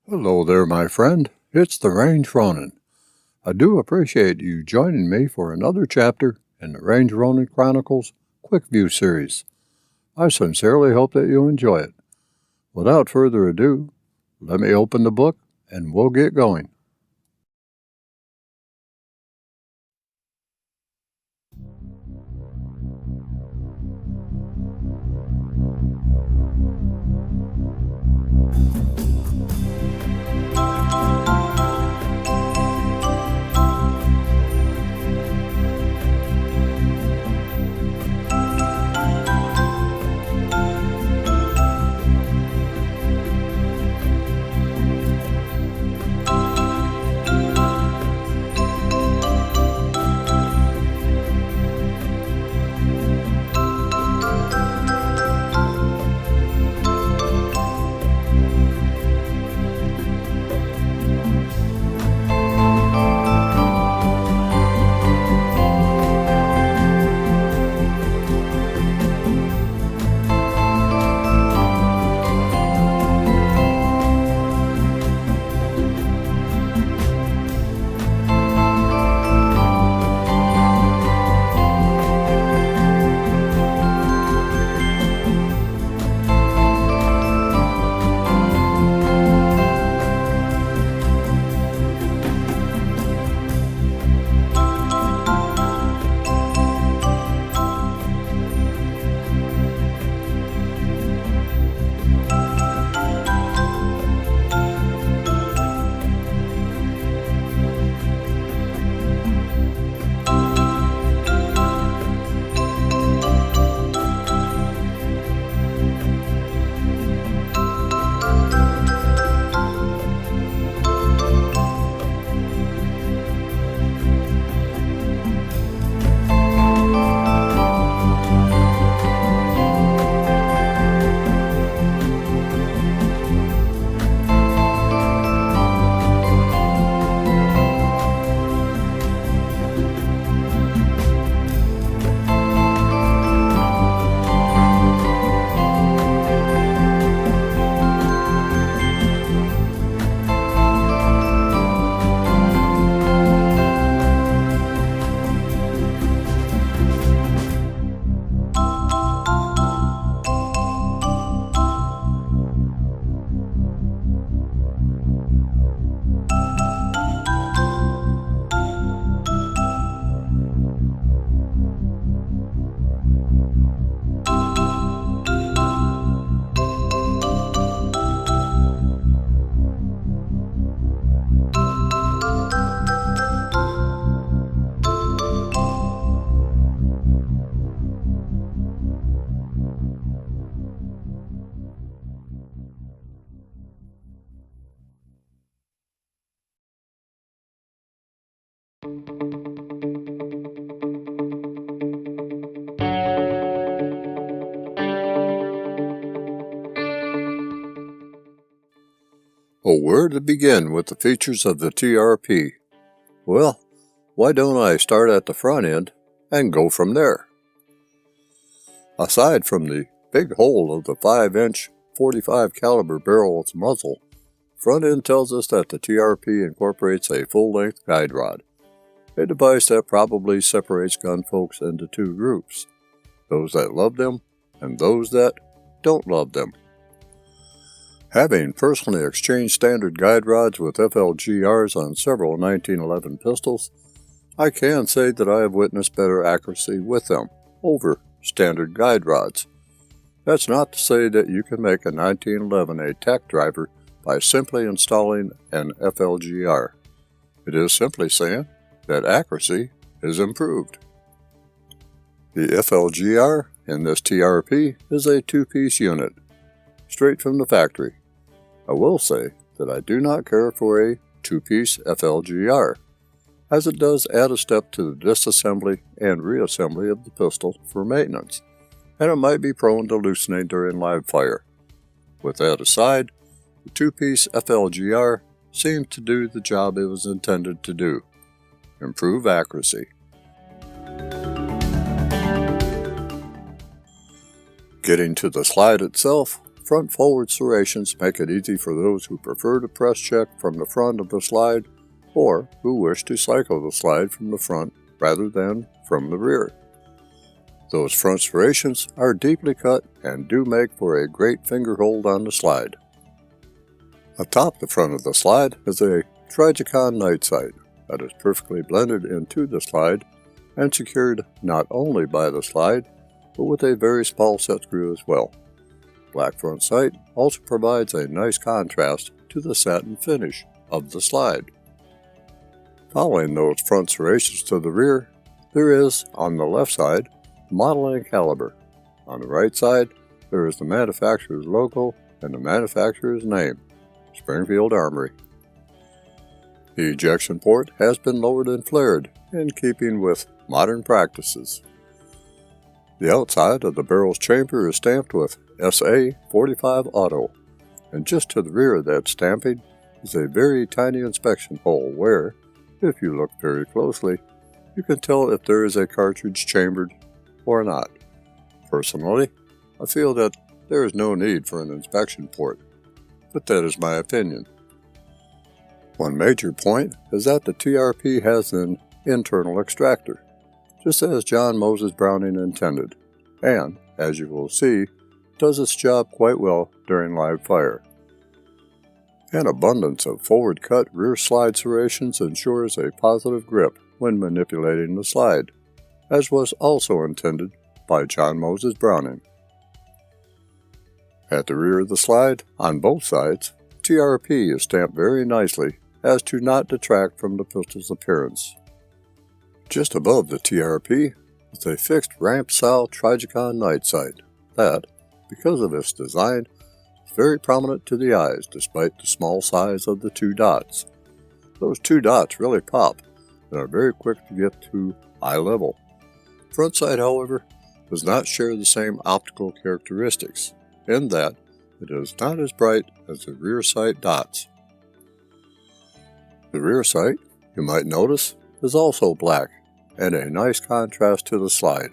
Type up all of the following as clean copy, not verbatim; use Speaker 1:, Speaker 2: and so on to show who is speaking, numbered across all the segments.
Speaker 1: Hello there, my friend. It's the Range Ronin. I do appreciate you joining me for another chapter in the Range Ronin Chronicles Quick View series. I sincerely hope that you enjoy it. Without further ado, let me open the book and we'll get going. Oh, where to begin with the features of the TRP? Well, why don't I start at the front end and go from there? Aside from the big hole of the 5-inch 45 caliber barrel's muzzle, front end tells us that the TRP incorporates a full-length guide rod, a device that probably separates gun folks into two groups, those that love them and those that don't love them. Having personally exchanged standard guide rods with FLGRs on several 1911 pistols, I can say that I have witnessed better accuracy with them over standard guide rods. That's not to say that you can make a 1911 a tack driver by simply installing an FLGR. It is simply saying that accuracy is improved. The FLGR in this TRP is a two-piece unit, straight from the factory. I will say that I do not care for a two-piece FLGR, as it does add a step to the disassembly and reassembly of the pistol for maintenance, and it might be prone to loosening during live fire. With that aside, the two-piece FLGR seemed to do the job it was intended to do: improve accuracy. Getting to the slide itself, front forward serrations make it easy for those who prefer to press check from the front of the slide or who wish to cycle the slide from the front rather than from the rear. Those front serrations are deeply cut and do make for a great finger hold on the slide. Atop the front of the slide is a Trigicon night sight that is perfectly blended into the slide and secured not only by the slide, but with a very small set screw as well. Black front sight also provides a nice contrast to the satin finish of the slide. Following those front serrations to the rear, there is, on the left side, model and caliber. On the right side, there is the manufacturer's logo and the manufacturer's name, Springfield Armory. The ejection port has been lowered and flared, in keeping with modern practices. The outside of the barrel's chamber is stamped with SA 45 Auto, and just to the rear of that stamping is a very tiny inspection hole where, if you look very closely, you can tell if there is a cartridge chambered or not. Personally, I feel that there is no need for an inspection port, but that is my opinion. One major point is that the TRP has an internal extractor, just as John Moses Browning intended, and, as you will see, does its job quite well during live fire. An abundance of forward-cut rear slide serrations ensures a positive grip when manipulating the slide, as was also intended by John Moses Browning. At the rear of the slide, on both sides, TRP is stamped very nicely as to not detract from the pistol's appearance. Just above the TRP is a fixed ramp-style Trigicon night sight that, because of its design, is very prominent to the eyes despite the small size of the two dots. Those two dots really pop and are very quick to get to eye level. Front sight, however, does not share the same optical characteristics, in that it is not as bright as the rear sight dots. The rear sight, you might notice, is also black and a nice contrast to the slide.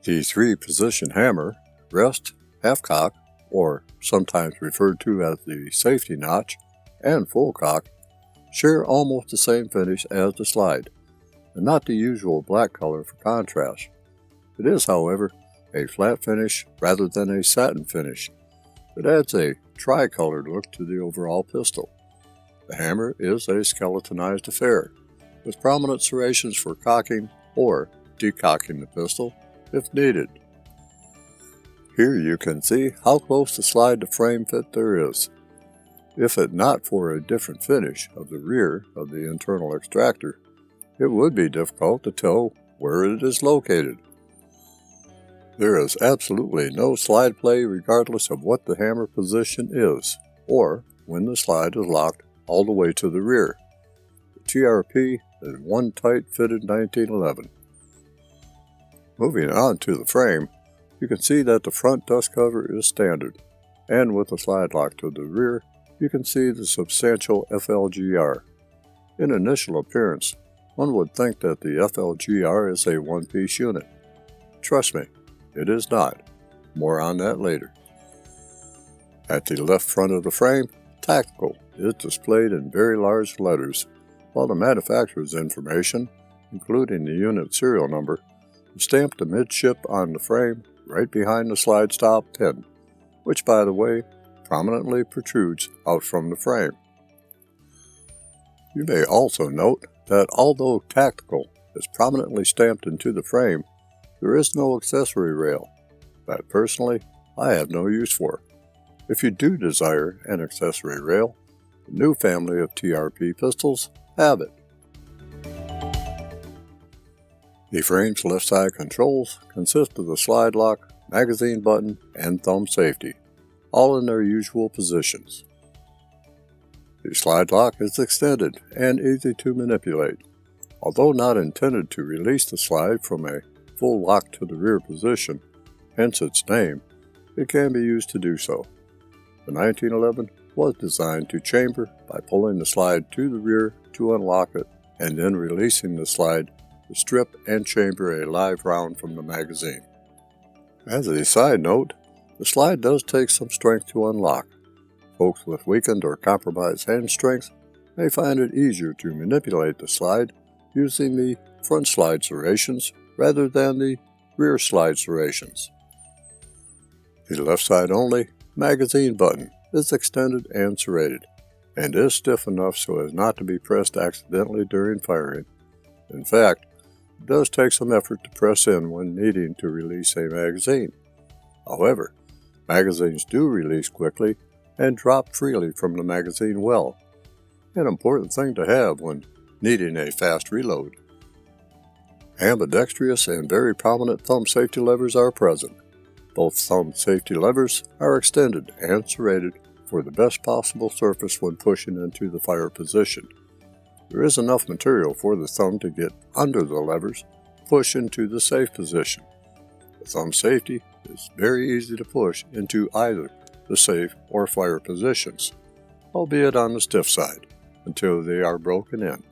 Speaker 1: The 3-position hammer, rest, half-cock, or sometimes referred to as the safety notch, and full cock, share almost the same finish as the slide, and not the usual black color for contrast. It is, however, a flat finish rather than a satin finish. It adds a tri-colored look to the overall pistol. The hammer is a skeletonized affair, with prominent serrations for cocking or decocking the pistol if needed. Here you can see how close the slide to frame fit there is. If it not for a different finish of the rear of the internal extractor, it would be difficult to tell where it is located. There is absolutely no slide play regardless of what the hammer position is, or when the slide is locked all the way to the rear. The TRP is one tight-fitted 1911. Moving on to the frame, you can see that the front dust cover is standard, and with the slide lock to the rear, you can see the substantial FLGR. In initial appearance, one would think that the FLGR is a one-piece unit. Trust me, it is not. More on that later. At the left front of the frame, Tactical is displayed in very large letters, while the manufacturer's information, including the unit serial number, is stamped amidship on the frame right behind the slide stop pin, which, by the way, prominently protrudes out from the frame. You may also note that although Tactical is prominently stamped into the frame, there is no accessory rail that personally I have no use for. If you do desire an accessory rail, the new family of TRP pistols have it. The frame's left side controls consist of the slide lock, magazine button, and thumb safety, all in their usual positions. The slide lock is extended and easy to manipulate. Although not intended to release the slide from a full lock to the rear position, hence its name, it can be used to do so. The 1911 was designed to chamber by pulling the slide to the rear to unlock it and then releasing the slide to strip and chamber a live round from the magazine. As a side note, The slide does take some strength to unlock. Folks with weakened or compromised hand strength may find it easier to manipulate the slide using the front slide serrations rather than the rear slide serrations. The left side only magazine button is extended and serrated, and is stiff enough so as not to be pressed accidentally during firing. In fact, it does take some effort to press in when needing to release a magazine. However, magazines do release quickly and drop freely from the magazine well, an important thing to have when needing a fast reload. Ambidextrous and very prominent thumb safety levers are present. Both thumb safety levers are extended and serrated for the best possible surface when pushing into the fire position. There is enough material for the thumb to get under the levers, push into the safe position. The thumb safety is very easy to push into either the safe or fire positions, albeit on the stiff side, until they are broken in.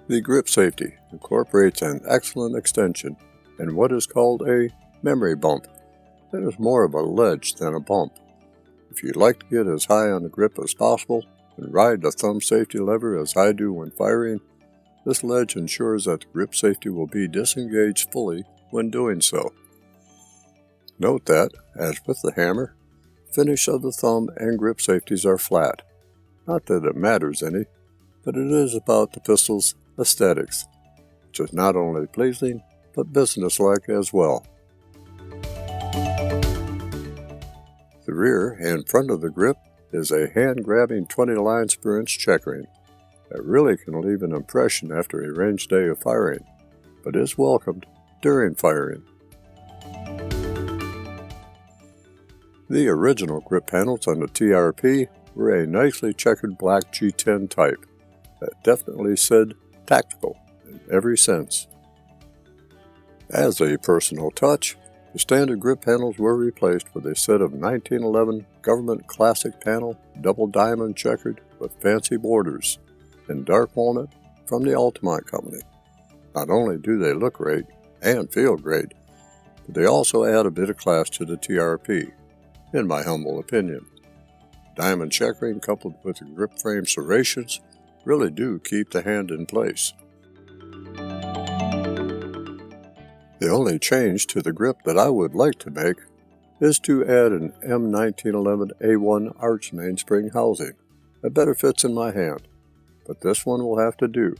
Speaker 1: The grip safety incorporates an excellent extension in what is called a memory bump. It is more of a ledge than a bump. If you'd like to get as high on the grip as possible and ride the thumb safety lever as I do when firing, this ledge ensures that the grip safety will be disengaged fully when doing so. Note that, as with the hammer, finish of the thumb and grip safeties are flat. Not that it matters any, but it is about the pistol's aesthetics, which is not only pleasing, but businesslike as well. The rear and front of the grip is a hand-grabbing 20 lines per inch checkering that really can leave an impression after a range day of firing, but is welcomed during firing. The original grip panels on the TRP were a nicely checkered black G10 type that definitely said tactical in every sense. As a personal touch, the standard grip panels were replaced with a set of 1911 Government Classic panel double diamond checkered with fancy borders in dark walnut from the Altamont Company. Not only do they look great and feel great, but they also add a bit of class to the TRP, in my humble opinion. Diamond checkering coupled with the grip frame serrations really do keep the hand in place. The only change to the grip that I would like to make is to add an M1911A1 arch mainspring housing that better fits in my hand, but this one will have to do,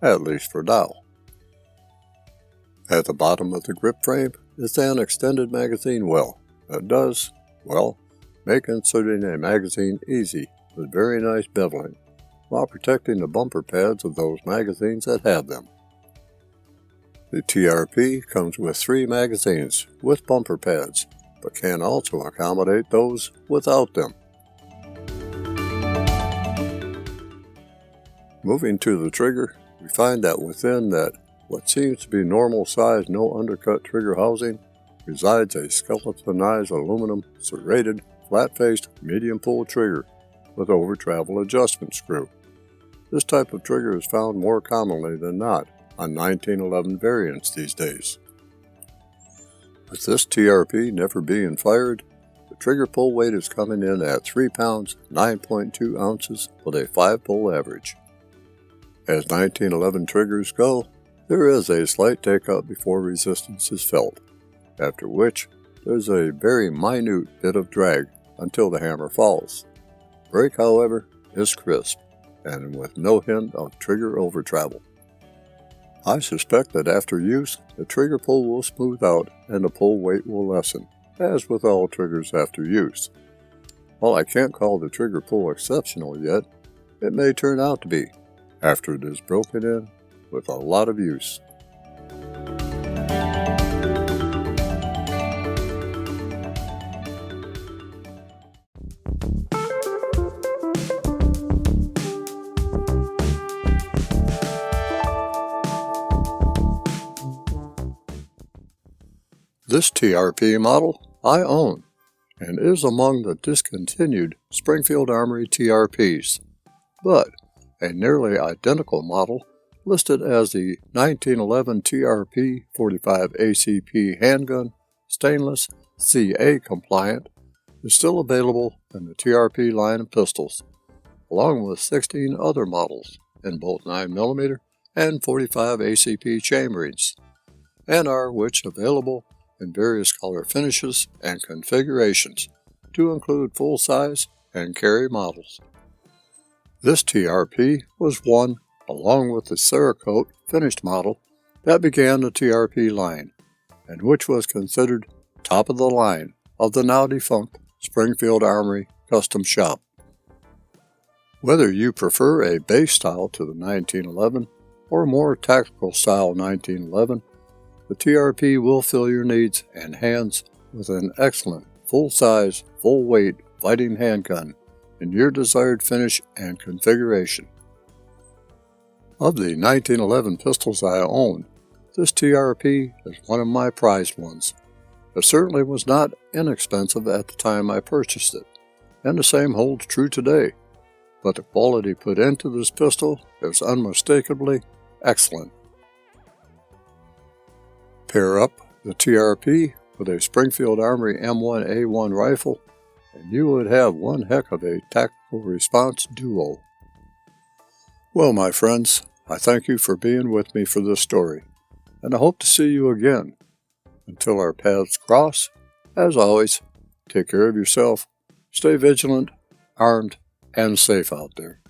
Speaker 1: at least for now. At the bottom of the grip frame is an extended magazine well that does, well, make inserting a magazine easy with very nice beveling, while protecting the bumper pads of those magazines that have them. The TRP comes with 3 magazines with bumper pads, but can also accommodate those without them. Moving to the trigger, we find that within that what seems to be normal size no undercut trigger housing resides a skeletonized aluminum serrated flat-faced medium pull trigger with over travel adjustment screw. This type of trigger is found more commonly than not on 1911 variants these days. With this TRP never being fired, the trigger pull weight is coming in at 3 pounds 9.2 ounces with a 5-pull average. As 1911 triggers go, there is a slight take-up before resistance is felt, after which there's a very minute bit of drag until the hammer falls. Break, however, is crisp, and with no hint of trigger over travel. I suspect that after use, the trigger pull will smooth out and the pull weight will lessen, as with all triggers after use. While I can't call the trigger pull exceptional yet, it may turn out to be, after it is broken in with a lot of use. This TRP model I own and is among the discontinued Springfield Armory TRPs, but a nearly identical model listed as the 1911 TRP 45 ACP handgun, stainless, CA compliant, is still available in the TRP line of pistols, along with 16 other models in both 9mm and 45 ACP chamberings, and are which available in various color finishes and configurations to include full-size and carry models. This TRP was one, along with the Cerakote finished model, that began the TRP line, and which was considered top of the line of the now defunct Springfield Armory custom shop. Whether you prefer a base style to the 1911 or a more tactical style 1911, the TRP will fill your needs and hands with an excellent full-size, full-weight fighting handgun in your desired finish and configuration. Of the 1911 pistols I own, this TRP is one of my prized ones. It certainly was not inexpensive at the time I purchased it, and the same holds true today, but the quality put into this pistol is unmistakably excellent. Pair up the TRP with a Springfield Armory M1A1 rifle, and you would have one heck of a tactical response duo. Well, my friends, I thank you for being with me for this story, and I hope to see you again. Until our paths cross, as always, take care of yourself, stay vigilant, armed, and safe out there.